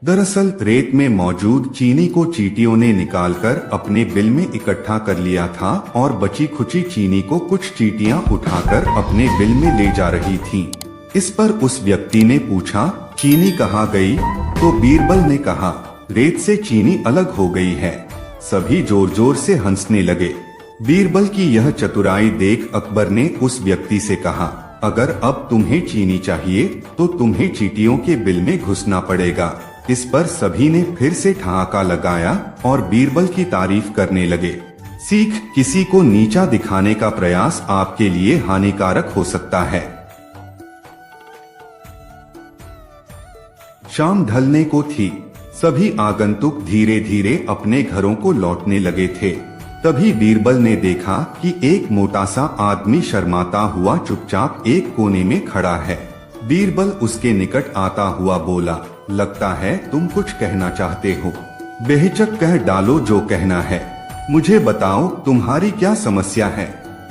दरअसल रेत में मौजूद चीनी को चींटियों ने निकालकर अपने बिल में इकट्ठा कर लिया था और बची खुची चीनी को कुछ चींटियां उठाकर अपने बिल में ले जा रही थीं। इस पर उस व्यक्ति ने पूछा, चीनी कहाँ गई? तो बीरबल ने कहा, रेत से चीनी अलग हो गई है। सभी जोर जोर से हंसने लगे। बीरबल की यह चतुराई देख अकबर ने उस व्यक्ति से कहा, अगर अब तुम्हें चीनी चाहिए तो तुम्हें चींटियों के बिल में घुसना पड़ेगा। इस पर सभी ने फिर से ठहाका लगाया और बीरबल की तारीफ करने लगे। सीख, किसी को नीचा दिखाने का प्रयास आपके लिए हानिकारक हो सकता है। शाम ढलने को थी। सभी आगंतुक धीरे धीरे अपने घरों को लौटने लगे थे। तभी बीरबल ने देखा कि एक मोटा सा आदमी शर्माता हुआ चुपचाप एक कोने में खड़ा है। बीरबल उसके निकट आता हुआ बोला, लगता है तुम कुछ कहना चाहते हो। बेहिचक कह डालो जो कहना है। मुझे बताओ तुम्हारी क्या समस्या है?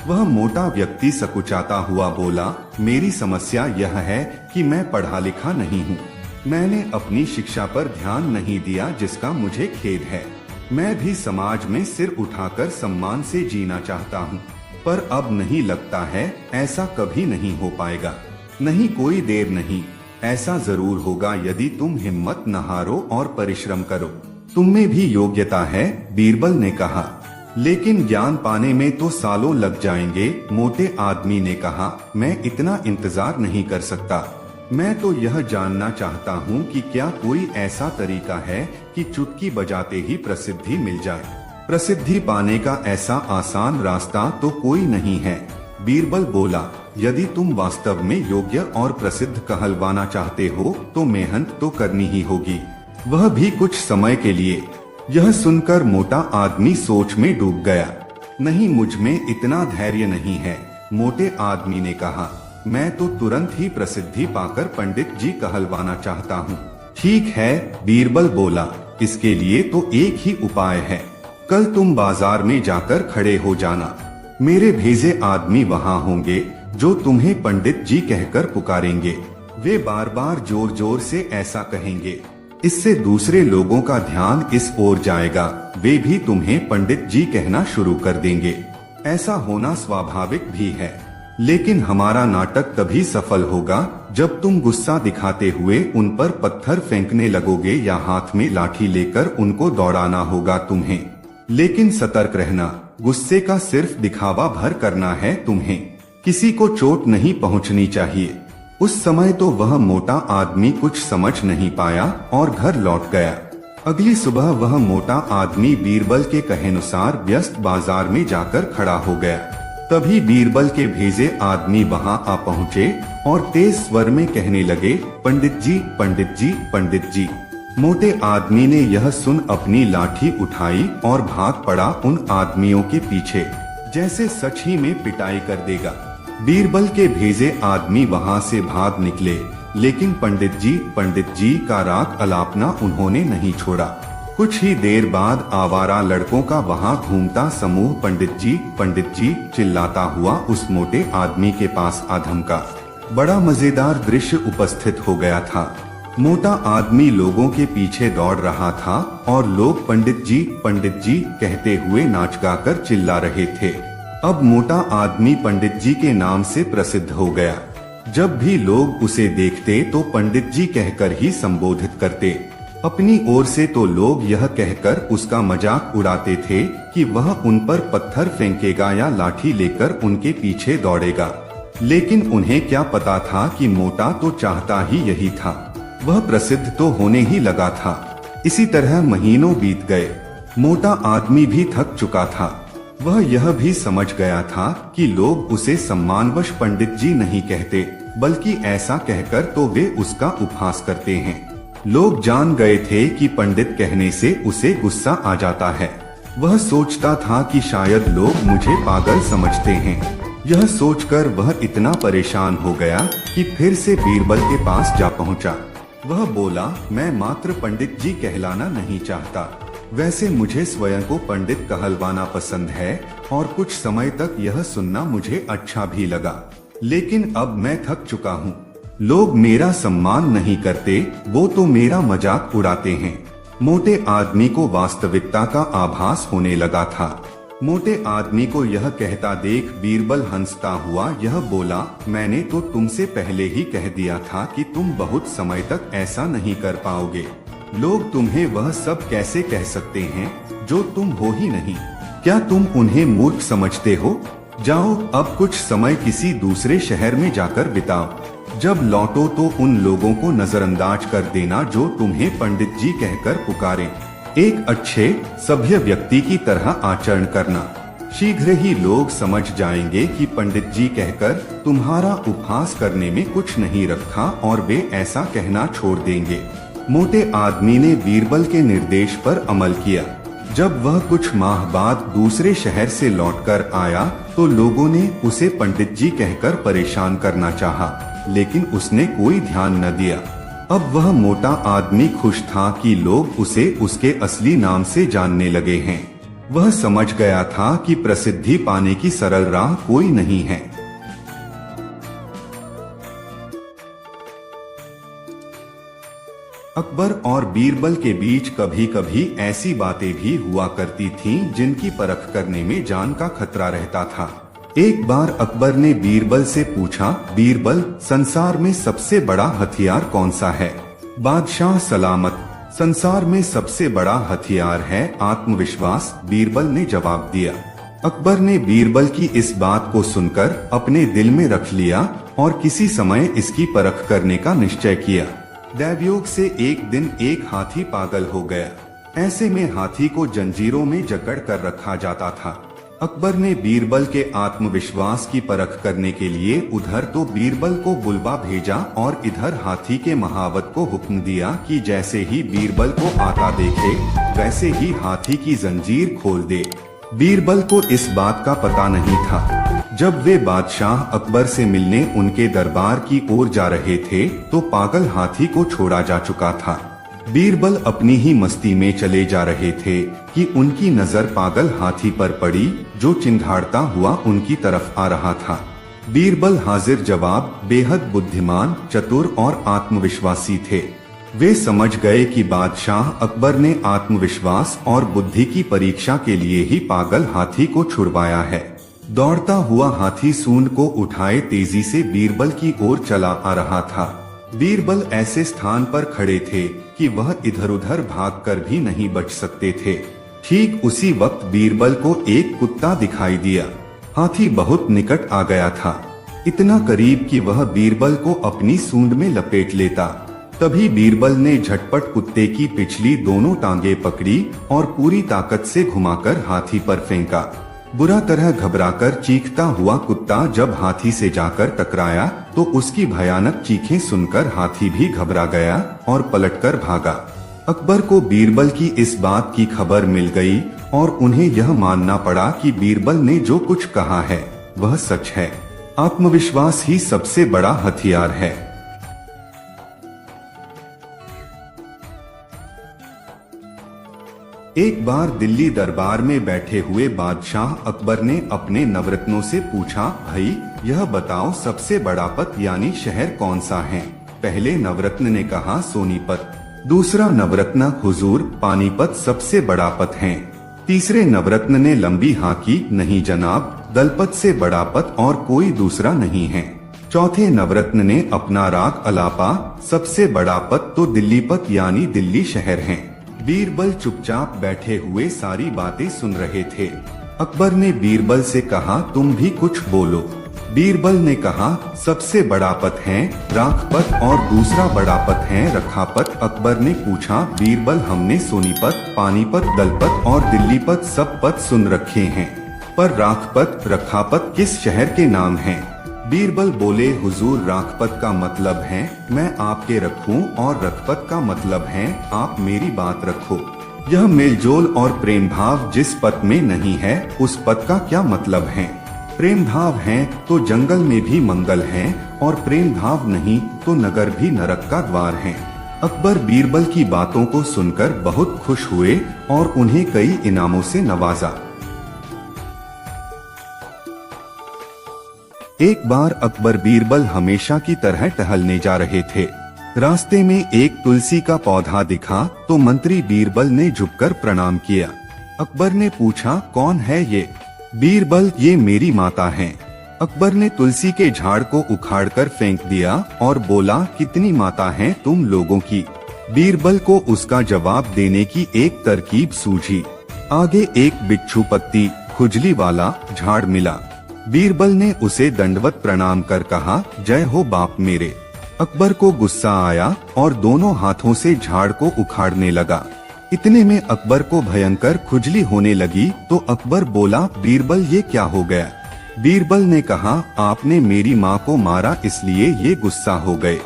वह मोटा व्यक्ति सकुचाता हुआ बोला, मेरी समस्या यह है कि मैं पढ़ा लिखा नहीं हूँ। मैंने अपनी शिक्षा पर ध्यान नहीं दिया, जिसका मुझे खेद है। मैं भी समाज में सिर उठाकर सम्मान से जीना चाहता हूँ, पर अब नहीं लगता है ऐसा कभी नहीं हो पाएगा। नहीं, कोई देर नहीं, ऐसा जरूर होगा यदि तुम हिम्मत न हारो और परिश्रम करो। तुम में भी योग्यता है, बीरबल ने कहा, लेकिन ज्ञान पाने में तो सालों लग जाएंगे। मोटे आदमी ने कहा, मैं इतना इंतजार नहीं कर सकता। मैं तो यह जानना चाहता हूँ कि क्या कोई ऐसा तरीका है कि चुटकी बजाते ही प्रसिद्धि मिल जाए। प्रसिद्धि पाने का ऐसा आसान रास्ता तो कोई नहीं है। बीरबल बोला, यदि तुम वास्तव में योग्य और प्रसिद्ध कहलवाना चाहते हो तो मेहनत तो करनी ही होगी, वह भी कुछ समय के लिए। यह सुनकर मोटा आदमी सोच में डूब गया। नहीं, मुझ में इतना धैर्य नहीं है, मोटे आदमी ने कहा। मैं तो तुरंत ही प्रसिद्धि पाकर पंडित जी कहलवाना चाहता हूँ। ठीक है, बीरबल बोला, इसके लिए तो एक ही उपाय है। कल तुम बाजार में जाकर खड़े हो जाना। मेरे भेजे आदमी वहाँ होंगे जो तुम्हें पंडित जी कहकर पुकारेंगे। वे बार बार जोर जोर से ऐसा कहेंगे। इससे दूसरे लोगों का ध्यान इस ओर जाएगा, वे भी तुम्हें पंडित जी कहना शुरू कर देंगे। ऐसा होना स्वाभाविक भी है, लेकिन हमारा नाटक तभी सफल होगा जब तुम गुस्सा दिखाते हुए उन पर पत्थर फेंकने लगोगे या हाथ में लाठी लेकर उनको दौड़ाना होगा तुम्हें। लेकिन सतर्क रहना, गुस्से का सिर्फ दिखावा भर करना है तुम्हें। किसी को चोट नहीं पहुंचनी चाहिए। उस समय तो वह मोटा आदमी कुछ समझ नहीं पाया और घर लौट गया। अगली सुबह वह मोटा आदमी बीरबल के कहेनुसार व्यस्त बाजार में जाकर खड़ा हो गया। तभी बीरबल के भेजे आदमी वहां आ पहुँचे और तेज स्वर में कहने लगे, पंडित जी, पंडित जी, पंडित जी। मोटे आदमी ने यह सुन अपनी लाठी उठाई और भाग पड़ा उन आदमियों के पीछे, जैसे सच ही में पिटाई कर देगा। बीरबल के भेजे आदमी वहां से भाग निकले, लेकिन पंडित जी का राग अलापना उन्होंने नहीं छोड़ा। कुछ ही देर बाद आवारा लड़कों का वहां घूमता समूह पंडित जी चिल्लाता हुआ उस मोटे आदमी के पास आ धमका। बड़ा मजेदार दृश्य उपस्थित हो गया था। मोटा आदमी लोगों के पीछे दौड़ रहा था और लोग पंडित जी कहते हुए नाच गाकर चिल्ला रहे थे। अब मोटा आदमी पंडित जी के नाम से प्रसिद्ध हो गया। जब भी लोग उसे देखते तो पंडित जी कहकर ही संबोधित करते। अपनी ओर से तो लोग यह कहकर उसका मजाक उड़ाते थे कि वह उन पर पत्थर फेंकेगा या लाठी लेकर उनके पीछे दौड़ेगा। लेकिन उन्हें क्या पता था कि मोटा तो चाहता ही यही था, वह प्रसिद्ध तो होने ही लगा था। इसी तरह महीनों बीत गए। मोटा आदमी भी थक चुका था। वह यह भी समझ गया था कि लोग उसे सम्मानवश पंडित जी नहीं कहते, बल्कि ऐसा कहकर तो वे उसका उपहास करते हैं। लोग जान गए थे कि पंडित कहने से उसे गुस्सा आ जाता है। वह सोचता था कि शायद लोग मुझे पागल समझते हैं। यह सोचकर वह इतना परेशान हो गया कि फिर से बीरबल के पास जा पहुंचा। वह बोला, मैं मात्र पंडित जी कहलाना नहीं चाहता। वैसे मुझे स्वयं को पंडित कहलवाना पसंद है और कुछ समय तक यह सुनना मुझे अच्छा भी लगा, लेकिन अब मैं थक चुका हूँ। लोग मेरा सम्मान नहीं करते, वो तो मेरा मजाक उड़ाते हैं। मोटे आदमी को वास्तविकता का आभास होने लगा था। मोटे आदमी को यह कहता देख बीरबल हंसता हुआ यह बोला, मैंने तो तुमसे पहले ही कह दिया था कि तुम बहुत समय तक ऐसा नहीं कर पाओगे। लोग तुम्हें वह सब कैसे कह सकते हैं जो तुम हो ही नहीं। क्या तुम उन्हें मूर्ख समझते हो? जाओ अब कुछ समय किसी दूसरे शहर में जाकर बिताओ। जब लौटो तो उन लोगों को नजरअंदाज कर देना जो तुम्हें पंडित जी कहकर पुकारें। एक अच्छे सभ्य व्यक्ति की तरह आचरण करना। शीघ्र ही लोग समझ जाएंगे कि पंडित जी कहकर तुम्हारा उपहास करने में कुछ नहीं रखा और वे ऐसा कहना छोड़ देंगे। मोटे आदमी ने बीरबल के निर्देश पर अमल किया। जब वह कुछ माह बाद दूसरे शहर से लौटकर आया तो लोगों ने उसे पंडित जी कहकर परेशान करना चाहा, लेकिन उसने कोई ध्यान न दिया। अब वह मोटा आदमी खुश था कि लोग उसे उसके असली नाम से जानने लगे हैं। वह समझ गया था कि प्रसिद्धि पाने की सरल राह कोई नहीं है। अकबर और बीरबल के बीच कभी कभी ऐसी बातें भी हुआ करती थीं जिनकी परख करने में जान का खतरा रहता था। एक बार अकबर ने बीरबल से पूछा, बीरबल, संसार में सबसे बड़ा हथियार कौन सा है? बादशाह सलामत, संसार में सबसे बड़ा हथियार है आत्मविश्वास, बीरबल ने जवाब दिया। अकबर ने बीरबल की इस बात को सुनकर अपने दिल में रख लिया और किसी समय इसकी परख करने का निश्चय किया। दैवयोग से एक दिन एक हाथी पागल हो गया। ऐसे में हाथी को जंजीरों में जकड़ कर रखा जाता था। अकबर ने बीरबल के आत्मविश्वास की परख करने के लिए उधर तो बीरबल को बुलवा भेजा और इधर हाथी के महावत को हुक्म दिया कि जैसे ही बीरबल को आता देखे वैसे ही हाथी की जंजीर खोल दे। बीरबल को इस बात का पता नहीं था। जब वे बादशाह अकबर से मिलने उनके दरबार की ओर जा रहे थे तो पागल हाथी को छोड़ा जा चुका था। बीरबल अपनी ही मस्ती में चले जा रहे थे कि उनकी नजर पागल हाथी पर पड़ी जो चिंघाड़ता हुआ उनकी तरफ आ रहा था। बीरबल हाजिर जवाब, बेहद बुद्धिमान, चतुर और आत्मविश्वासी थे। वे समझ गए कि बादशाह अकबर ने आत्मविश्वास और बुद्धि की परीक्षा के लिए ही पागल हाथी को छुड़वाया है। दौड़ता हुआ हाथी सूंड को उठाए तेजी से बीरबल की ओर चला आ रहा था। बीरबल ऐसे स्थान पर खड़े थे कि वह इधर उधर भागकर भी नहीं बच सकते थे। ठीक उसी वक्त बीरबल को एक कुत्ता दिखाई दिया। हाथी बहुत निकट आ गया था, इतना करीब कि वह बीरबल को अपनी सूंड में लपेट लेता। तभी बीरबल ने झटपट कुत्ते की पिछली दोनों टांगे पकड़ी और पूरी ताकत से घुमाकर हाथी पर फेंका। बुरा तरह घबराकर चीखता हुआ कुत्ता जब हाथी से जाकर टकराया तो उसकी भयानक चीखें सुनकर हाथी भी घबरा गया और पलटकर भागा। अकबर को बीरबल की इस बात की खबर मिल गई और उन्हें यह मानना पड़ा कि बीरबल ने जो कुछ कहा है वह सच है। आत्मविश्वास ही सबसे बड़ा हथियार है। एक बार दिल्ली दरबार में बैठे हुए बादशाह अकबर ने अपने नवरत्नों से पूछा, भाई यह बताओ सबसे बड़ा पद यानी शहर कौन सा है? पहले नवरत्न ने कहा, सोनीपत। दूसरा नवरत्न, हुजूर पानीपत सबसे बड़ा पद है। तीसरे नवरत्न ने लंबी हाँकी, नहीं जनाब, दलपत से बड़ा पद और कोई दूसरा नहीं है। चौथे नवरत्न ने अपना राग अलापा, सबसे बड़ा पद तो दिल्लीपत यानी दिल्ली शहर है। बीरबल चुपचाप बैठे हुए सारी बातें सुन रहे थे। अकबर ने बीरबल से कहा, तुम भी कुछ बोलो। बीरबल ने कहा, सबसे बड़ा पद है राखपत और दूसरा बड़ा पद है रखापत। अकबर ने पूछा, बीरबल हमने सोनीपत, पानीपत, दलपत और दिल्लीपत सब पद सुन रखे हैं, पर राखपत रखापत किस शहर के नाम हैं? बीरबल बोले, हुजूर राखपत का मतलब है मैं आपके रखूं और रखपत का मतलब है आप मेरी बात रखो। यह मेलजोल और प्रेम भाव जिस पद में नहीं है उस पद का क्या मतलब है? प्रेम भाव है तो जंगल में भी मंगल है और प्रेम भाव नहीं तो नगर भी नरक का द्वार है। अकबर बीरबल की बातों को सुनकर बहुत खुश हुए और उन्हें कई इनामों से नवाजा। एक बार अकबर बीरबल हमेशा की तरह टहलने जा रहे थे। रास्ते में एक तुलसी का पौधा दिखा तो मंत्री बीरबल ने झुककर प्रणाम किया। अकबर ने पूछा, कौन है ये? बीरबल, ये मेरी माता हैं। अकबर ने तुलसी के झाड़ को उखाड़कर फेंक दिया और बोला, कितनी माता हैं तुम लोगों की? बीरबल को उसका जवाब देने की एक तरकीब सूझी। आगे एक बिच्छू पत्ती खुजली वाला झाड़ मिला। बीरबल ने उसे दंडवत प्रणाम कर कहा, जय हो बाप मेरे। अकबर को गुस्सा आया और दोनों हाथों से झाड़ को उखाड़ने लगा। इतने में अकबर को भयंकर खुजली होने लगी तो अकबर बोला, बीरबल ये क्या हो गया? बीरबल ने कहा, आपने मेरी माँ को मारा इसलिए ये गुस्सा हो गए।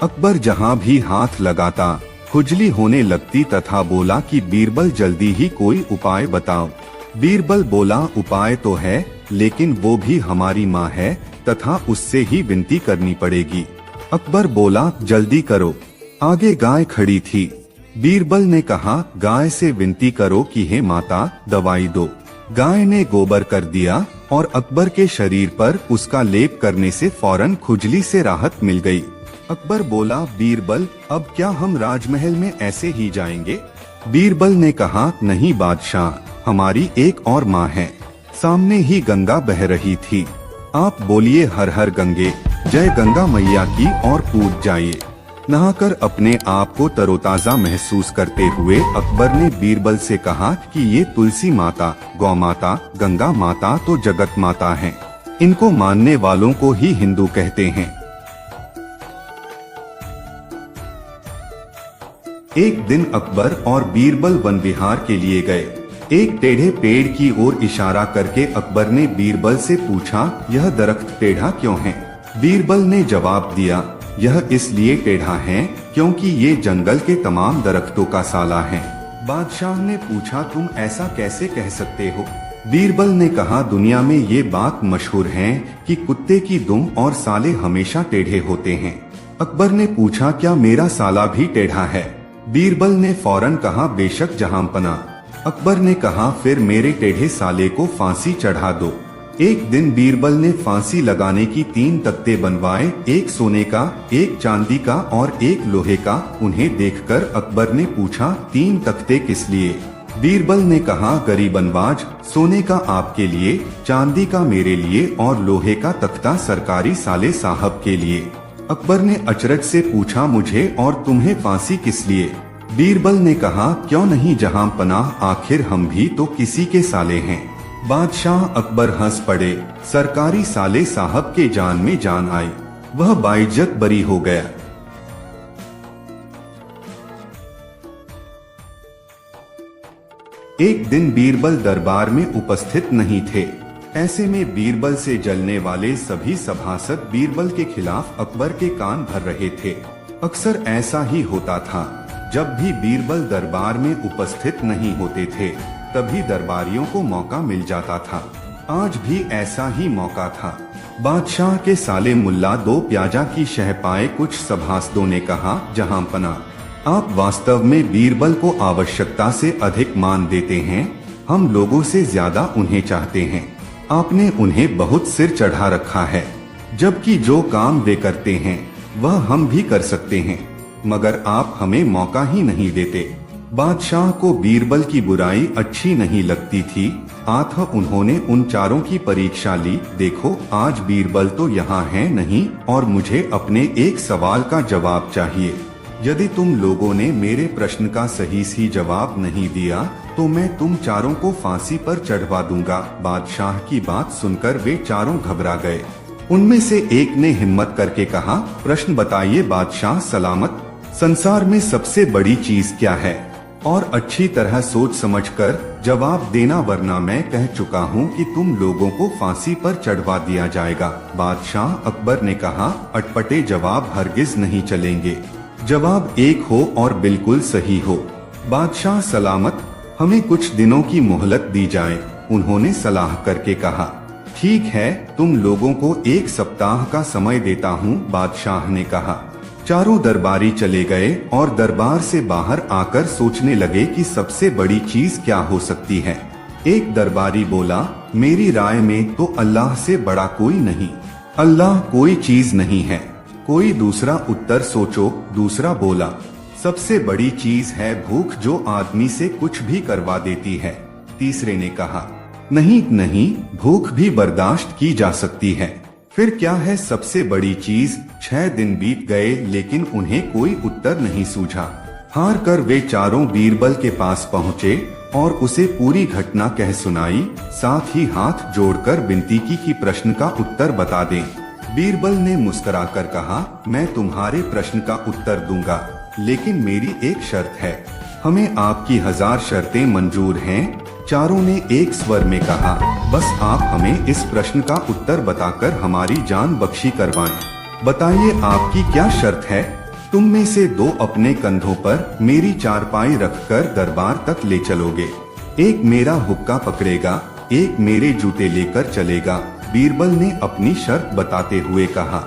अकबर जहाँ भी हाथ लगाता खुजली होने लगती तथा बोला कि बीरबल जल्दी ही कोई उपाय बताओ। बीरबल बोला, उपाय तो है लेकिन वो भी हमारी माँ है तथा उससे ही विनती करनी पड़ेगी। अकबर बोला, जल्दी करो। आगे गाय खड़ी थी। बीरबल ने कहा, गाय से विनती करो कि हे माता दवाई दो। गाय ने गोबर कर दिया और अकबर के शरीर पर उसका लेप करने से फौरन खुजली से राहत मिल गई। अकबर बोला, बीरबल अब क्या हम राजमहल में ऐसे ही जाएंगे? बीरबल ने कहा, नहीं बादशाह, हमारी एक और माँ है। सामने ही गंगा बह रही थी। आप बोलिए हर हर गंगे, जय गंगा मैया की और कूद जाइए। नहाकर अपने आप को तरोताजा महसूस करते हुए अकबर ने बीरबल से कहा कि ये तुलसी माता, गौ माता, गंगा माता तो जगत माता हैं। इनको मानने वालों को ही हिंदू कहते हैं। एक दिन अकबर और बीरबल वन विहार के लिए गए। एक टेढ़े पेड़ की ओर इशारा करके अकबर ने बीरबल से पूछा, यह दरख्त टेढ़ा क्यों है? बीरबल ने जवाब दिया, यह इसलिए टेढ़ा है क्योंकि ये जंगल के तमाम दरख्तों का साला है। बादशाह ने पूछा, तुम ऐसा कैसे कह सकते हो? बीरबल ने कहा, दुनिया में ये बात मशहूर है कि कुत्ते की दुम और साले हमेशा टेढ़े होते हैं। अकबर ने पूछा, क्या मेरा साला भी टेढ़ा है? बीरबल ने फौरन कहा, बेशक जहांपना। अकबर ने कहा, फिर मेरे टेढ़े साले को फांसी चढ़ा दो। एक दिन बीरबल ने फांसी लगाने की 3 तख्ते बनवाए, एक सोने का, एक चांदी का और एक लोहे का। उन्हें देखकर अकबर ने पूछा, 3 तख्ते किस लिए? बीरबल ने कहा, गरीबनवाज, सोने का आपके लिए, चांदी का मेरे लिए और लोहे का तख्ता सरकारी साले साहब के लिए। अकबर ने अचरज से पूछा, मुझे और तुम्हें फांसी किस लिए? बीरबल ने कहा, क्यों नहीं जहां पनाह, आखिर हम भी तो किसी के साले हैं। बादशाह अकबर हंस पड़े। सरकारी साले साहब के जान में जान आई। वह बाइज्जत बरी हो गया। एक दिन बीरबल दरबार में उपस्थित नहीं थे। ऐसे में बीरबल से जलने वाले सभी सभासद बीरबल के खिलाफ अकबर के कान भर रहे थे। अक्सर ऐसा ही होता था। जब भी बीरबल दरबार में उपस्थित नहीं होते थे तभी दरबारियों को मौका मिल जाता था। आज भी ऐसा ही मौका था। बादशाह के साले मुल्ला 2 प्याजा की शह पाए। कुछ सभासदों ने कहा, जहांपना, आप वास्तव में बीरबल को आवश्यकता से अधिक मान देते हैं। हम लोगों से ज्यादा उन्हें चाहते हैं। आपने उन्हें बहुत सिर चढ़ा रखा है, जबकि जो काम वे करते हैं वह हम भी कर सकते हैं, मगर आप हमें मौका ही नहीं देते। बादशाह को बीरबल की बुराई अच्छी नहीं लगती थी। अतः उन्होंने उन चारों की परीक्षा ली। देखो, आज बीरबल तो यहाँ है नहीं और मुझे अपने एक सवाल का जवाब चाहिए। यदि तुम लोगों ने मेरे प्रश्न का सही जवाब नहीं दिया तो मैं तुम चारों को फांसी पर चढ़वा दूंगा। बादशाह की बात सुनकर वे चारों घबरा गए। उनमें से एक ने हिम्मत करके कहा, प्रश्न बताइए बादशाह सलामत। संसार में सबसे बड़ी चीज क्या है? और अच्छी तरह सोच समझकर जवाब देना, वरना मैं कह चुका हूँ कि तुम लोगों को फांसी पर चढ़वा दिया जाएगा। बादशाह अकबर ने कहा, अटपटे जवाब हरगिज नहीं चलेंगे। जवाब एक हो और बिल्कुल सही हो। बादशाह सलामत, हमें कुछ दिनों की मोहलत दी जाए। उन्होंने सलाह करके कहा, ठीक है, तुम लोगों को 1 सप्ताह का समय देता हूँ। बादशाह ने कहा। चारों दरबारी चले गए और दरबार से बाहर आकर सोचने लगे कि सबसे बड़ी चीज क्या हो सकती है। एक दरबारी बोला, मेरी राय में तो अल्लाह से बड़ा कोई नहीं। अल्लाह कोई चीज नहीं है। कोई दूसरा उत्तर सोचो। दूसरा बोला, सबसे बड़ी चीज है भूख, जो आदमी से कुछ भी करवा देती है। तीसरे ने कहा, नहीं नहीं, भूख भी बर्दाश्त की जा सकती है। फिर क्या है सबसे बड़ी चीज? 6 दिन बीत गए लेकिन उन्हें कोई उत्तर नहीं सूझा। हार कर वे चारों बीरबल के पास पहुँचे और उसे पूरी घटना कह सुनाई, साथ ही हाथ जोड़कर विनती की कि प्रश्न का उत्तर बता दें। बीरबल ने मुस्कुराकर कहा, मैं तुम्हारे प्रश्न का उत्तर दूंगा, लेकिन मेरी एक शर्त है। हमें आपकी 1000 शर्तें मंजूर हैं। चारों ने एक स्वर में कहा, बस आप हमें इस प्रश्न का उत्तर बताकर हमारी जान बख्शी करवाएं। बताइए आपकी क्या शर्त है? तुम में से 2 अपने कंधों पर मेरी चारपाई रखकर दरबार तक ले चलोगे। एक मेरा हुक्का पकड़ेगा, एक मेरे जूते लेकर चलेगा। बीरबल ने अपनी शर्त बताते हुए कहा।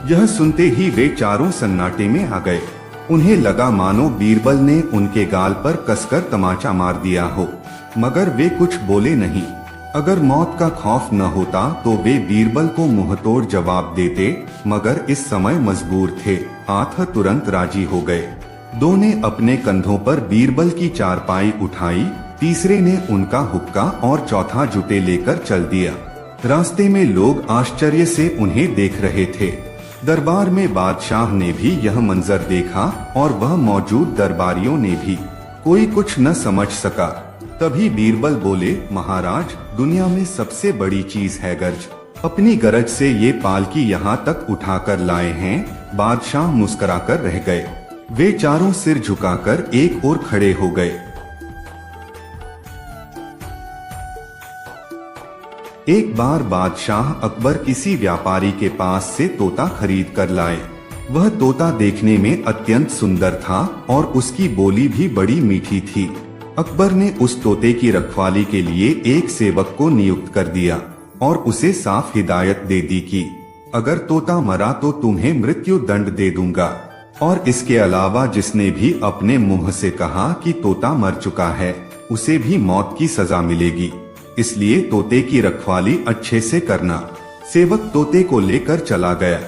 यह सुनते ही वे चारों सन्नाटे में आ गए। उन्हें लगा मानो बीरबल ने उनके गाल पर कसकर तमाचा मार दिया हो, मगर वे कुछ बोले नहीं। अगर मौत का खौफ न होता तो वे बीरबल को मुंहतोड़ जवाब देते, मगर इस समय मजबूर थे। आठ तुरंत राजी हो गए। 2 ने अपने कंधों पर बीरबल की चारपाई उठाई, तीसरे ने उनका हुक्का और चौथा जूते लेकर चल दिया। रास्ते में लोग आश्चर्य से उन्हें देख रहे थे। दरबार में बादशाह ने भी यह मंजर देखा और वह मौजूद दरबारियों ने भी। कोई कुछ न समझ सका। तभी बीरबल बोले, महाराज, दुनिया में सबसे बड़ी चीज है गरज। अपनी गरज से ये पालकी यहाँ तक उठाकर लाए हैं। बादशाह मुस्कुराकर रह गए। वे चारों सिर झुकाकर एक ओर खड़े हो गए। एक बार बादशाह अकबर किसी व्यापारी के पास से तोता खरीद कर लाए। वह तोता देखने में अत्यंत सुंदर था और उसकी बोली भी बड़ी मीठी थी। अकबर ने उस तोते की रखवाली के लिए एक सेवक को नियुक्त कर दिया और उसे साफ हिदायत दे दी कि अगर तोता मरा तो तुम्हें मृत्यु दंड दे दूंगा, और इसके अलावा जिसने भी अपने मुंह से कहा कि तोता मर चुका है, उसे भी मौत की सजा मिलेगी। इसलिए तोते की रखवाली अच्छे से करना। सेवक तोते को लेकर चला गया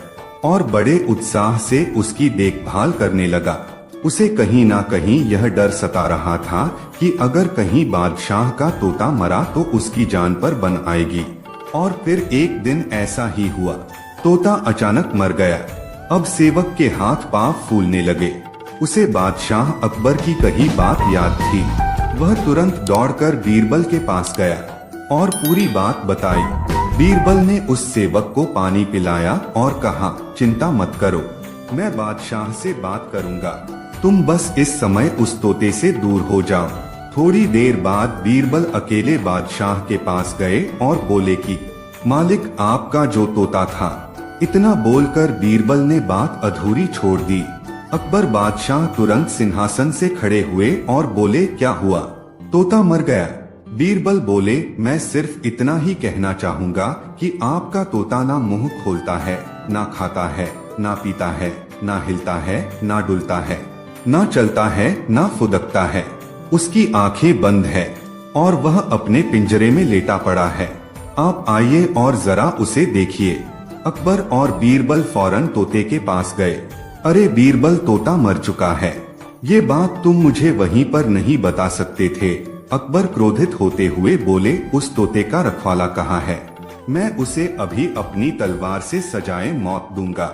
और बड़े उत्साह से उसकी देखभाल करने लगा। उसे कहीं ना कहीं यह डर सता रहा था कि अगर कहीं बादशाह का तोता मरा तो उसकी जान पर बन आएगी। और फिर एक दिन ऐसा ही हुआ। तोता अचानक मर गया। अब सेवक के हाथ पांव फूलने लगे। उसे बादशाह अकबर की कही बात याद थी। वह तुरंत दौड़कर बीरबल के पास गया और पूरी बात बताई। बीरबल ने उस सेवक को पानी पिलाया और कहा, चिंता मत करो, मैं बादशाह से बात करूंगा। तुम बस इस समय उस तोते से दूर हो जाओ। थोड़ी देर बाद बीरबल अकेले बादशाह के पास गए और बोले कि मालिक, आपका जो तोता था। इतना बोलकर बीरबल ने बात अधूरी छोड़ दी। अकबर बादशाह तुरंत सिंहासन से खड़े हुए और बोले, क्या हुआ? तोता मर गया। बीरबल बोले, मैं सिर्फ इतना ही कहना चाहूंगा कि आपका तोता ना मुंह खोलता है, ना खाता है, ना पीता है, ना हिलता है, ना डुलता है, ना चलता है, ना फुदकता है। उसकी आंखें बंद है और वह अपने पिंजरे में लेटा पड़ा है। आप आइए और जरा उसे देखिए। अकबर और बीरबल फौरन तोते के पास गए। अरे बीरबल, तोता मर चुका है। ये बात तुम मुझे वहीं पर नहीं बता सकते थे? अकबर क्रोधित होते हुए बोले, उस तोते का रखवाला कहाँ है? मैं उसे अभी अपनी तलवार से सजाए मौत दूंगा।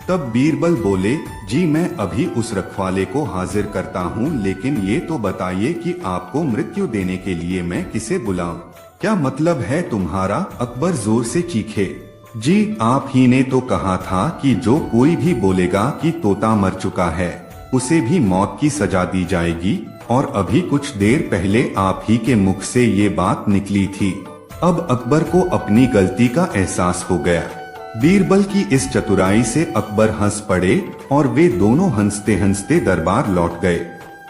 तब बीरबल बोले, जी मैं अभी उस रखवाले को हाजिर करता हूँ, लेकिन ये तो बताइए कि आपको मृत्यु देने के लिए मैं किसे बुलाऊं? क्या मतलब है तुम्हारा? अकबर जोर से चीखे। जी, आप ही ने तो कहा था कि जो कोई भी बोलेगा कि तोता मर चुका है, उसे भी मौत की सजा दी जाएगी, और अभी कुछ देर पहले आप ही के मुख से ये बात निकली थी। अब अकबर को अपनी गलती का एहसास हो गया। बीरबल की इस चतुराई से अकबर हंस पड़े और वे दोनों हंसते हंसते दरबार लौट गए।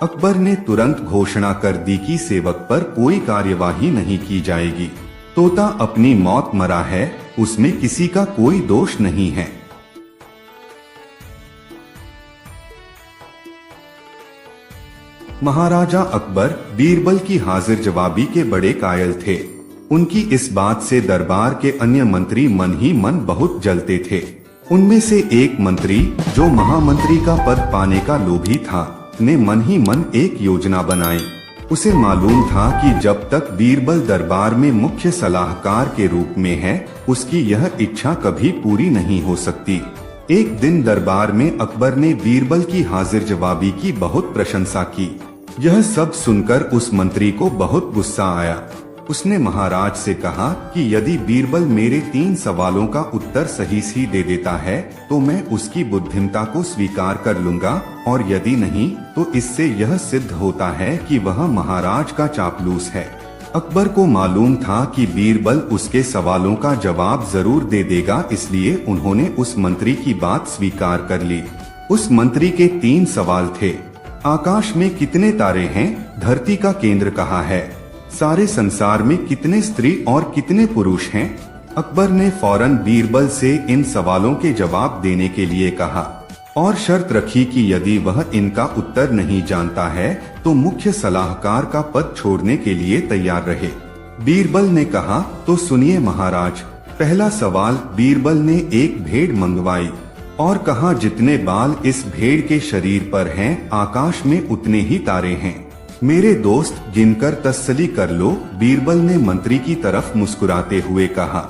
अकबर ने तुरंत घोषणा कर दी कि सेवक पर कोई कार्यवाही नहीं की जाएगी। तोता अपनी मौत मरा है, उसमें किसी का कोई दोष नहीं है। महाराजा अकबर बीरबल की हाजिर जवाबी के बड़े कायल थे। उनकी इस बात से दरबार के अन्य मंत्री मन ही मन बहुत जलते थे। उनमें से एक मंत्री, जो महामंत्री का पद पाने का लोभी था, ने मन ही मन एक योजना बनाई। उसे मालूम था कि जब तक बीरबल दरबार में मुख्य सलाहकार के रूप में है, उसकी यह इच्छा कभी पूरी नहीं हो सकती। एक दिन दरबार में अकबर ने बीरबल की हाजिर जवाबी की बहुत प्रशंसा की। यह सब सुनकर उस मंत्री को बहुत गुस्सा आया। उसने महाराज से कहा कि यदि बीरबल मेरे 3 सवालों का उत्तर सही दे देता है तो मैं उसकी बुद्धिमता को स्वीकार कर लूंगा, और यदि नहीं तो इससे यह सिद्ध होता है कि वह महाराज का चापलूस है। अकबर को मालूम था कि बीरबल उसके सवालों का जवाब जरूर दे देगा, इसलिए उन्होंने उस मंत्री की बात स्वीकार कर ली। उस मंत्री के 3 सवाल थे। आकाश में कितने तारे हैं? धरती का केंद्र कहाँ है? सारे संसार में कितने स्त्री और कितने पुरुष हैं? अकबर ने फौरन बीरबल से इन सवालों के जवाब देने के लिए कहा और शर्त रखी कि यदि वह इनका उत्तर नहीं जानता है तो मुख्य सलाहकार का पद छोड़ने के लिए तैयार रहे। बीरबल ने कहा, तो सुनिए महाराज। पहला सवाल। बीरबल ने एक भेड़ मंगवाई और कहा, जितने बाल इस भेड़ के शरीर पर हैं, आकाश में उतने ही तारे हैं। मेरे दोस्त, गिनकर तसल्ली कर लो, बीरबल ने मंत्री की तरफ मुस्कुराते हुए कहा।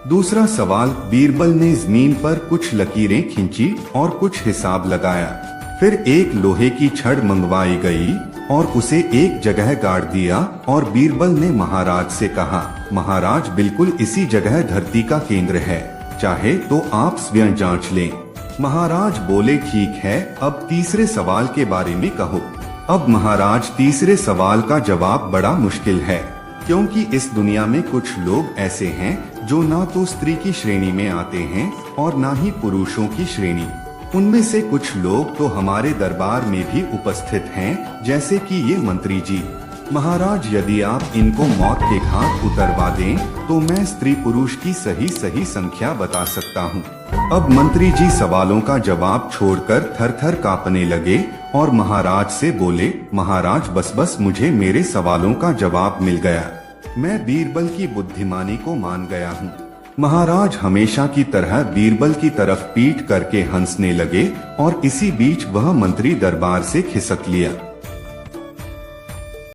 दूसरा सवाल। बीरबल ने जमीन पर कुछ लकीरें खींची और कुछ हिसाब लगाया। फिर एक लोहे की छड़ मंगवाई गई और उसे एक जगह गाड़ दिया और बीरबल ने महाराज से कहा, महाराज, बिल्कुल इसी जगह धरती का केंद्र है, चाहे तो आप स्वयं जांच लें। महाराज बोले, ठीक है, अब तीसरे सवाल के बारे में कहो। अब महाराज, तीसरे सवाल का जवाब बड़ा मुश्किल है, क्योंकि इस दुनिया में कुछ लोग ऐसे हैं जो ना तो स्त्री की श्रेणी में आते हैं और ना ही पुरुषों की श्रेणी। उनमें से कुछ लोग तो हमारे दरबार में भी उपस्थित हैं, जैसे कि ये मंत्री जी। महाराज, यदि आप इनको मौत के घाट उतरवा दें तो मैं स्त्री पुरुष की सही संख्या बता सकता हूँ। अब मंत्री जी सवालों का जवाब छोड़कर थर-थर कांपने लगे और महाराज से बोले, महाराज, बस मुझे मेरे सवालों का जवाब मिल गया। मैं बीरबल की बुद्धिमानी को मान गया हूँ। महाराज हमेशा की तरह बीरबल की तरफ पीठ करके हंसने लगे और इसी बीच वह मंत्री दरबार से खिसक लिया।